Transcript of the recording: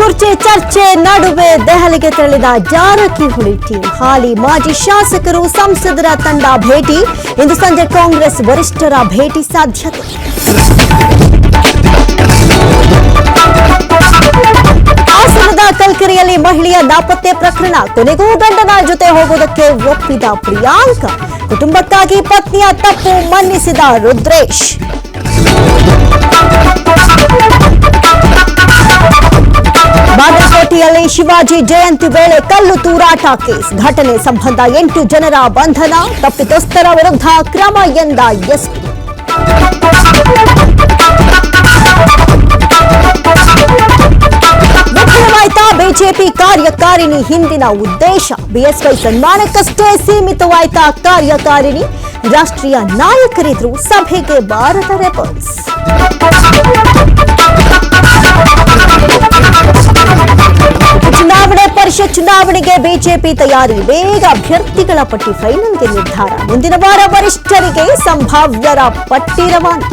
ಕುರ್ಚಿ ಚರ್ಚೆ ನಡುವೆ ದೆಹಲಿಗೆ ತೆರಳಿದ ಜಾರಕಿಹೊಳಿ ಟೀಮ್. ಹಾಲಿ ಮಾಜಿ ಶಾಸಕರು ಸಂಸದರ ತಂಡ ಭೇಟಿ. ಇಂದು ಸಂಜೆ ಕಾಂಗ್ರೆಸ್ ವರಿಷ್ಠರ ಭೇಟಿ ಸಾಧ್ಯತೆ. ಹಾಸನದ ಕಲ್ಕೆರೆಯಲ್ಲಿ ಮಹಿಳೆಯ ನಾಪತ್ತೆ ಪ್ರಕರಣ. ಕೊನೆಗೂ ಗಂಡನ ಜೊತೆ ಹೋಗೋದಕ್ಕೆ ಒಪ್ಪಿದ ಪ್ರಿಯಾಂಕಾ. ಕುಟುಂಬಕ್ಕಾಗಿ ಪತ್ನಿಯ ತಪ್ಪು ಮನ್ನಿಸಿದ ರುದ್ರೇಶ್. ಬಾಗಲಕೋಟೆಯಲ್ಲಿ ಶಿವಾಜಿ ಜಯಂತಿ ವೇಳೆ ಕಲ್ಲು ತೂರಾಟ ಕೇಸ್. ಘಟನೆ ಸಂಬಂಧ 8 ಜನರ ಬಂಧನ. ತಪ್ಪಿತಸ್ಥರ ವಿರುದ್ಧ ಕ್ರಮ ಎಂದ ಎಸ್ಪಿ. ವಿಫಲವಾಯ್ತಾ ಬಿಜೆಪಿ ಕಾರ್ಯಕಾರಿಣಿ ಹಿಂದಿನ ಉದ್ದೇಶ? ಬಿಎಸ್ವೈ ಸನ್ಮಾನಕ್ಕಷ್ಟೇ ಸೀಮಿತವಾಯ್ತಾ ಕಾರ್ಯಕಾರಿಣಿ? ರಾಷ್ಟ್ರೀಯ ನಾಯಕರಿದ್ರು ಸಭೆಗೆ ಬಾರದ ರೆಬಲ್ಸ್. ಚುನಾವಣೆ ಪರಿಷತ್ ಚುನಾವಣೆಗೆ ಬಿಜೆಪಿ ತಯಾರಿ. ಬೇಗ ಅಭ್ಯರ್ಥಿಗಳ ಪಟ್ಟಿ ಫೈನಲ್ಗೆ ನಿರ್ಧಾರ. ಮುಂದಿನ ವಾರ ವರಿಷ್ಠರಿಗೆ ಸಂಭಾವ್ಯರ ಪಟ್ಟಿ ರವಾನೆ.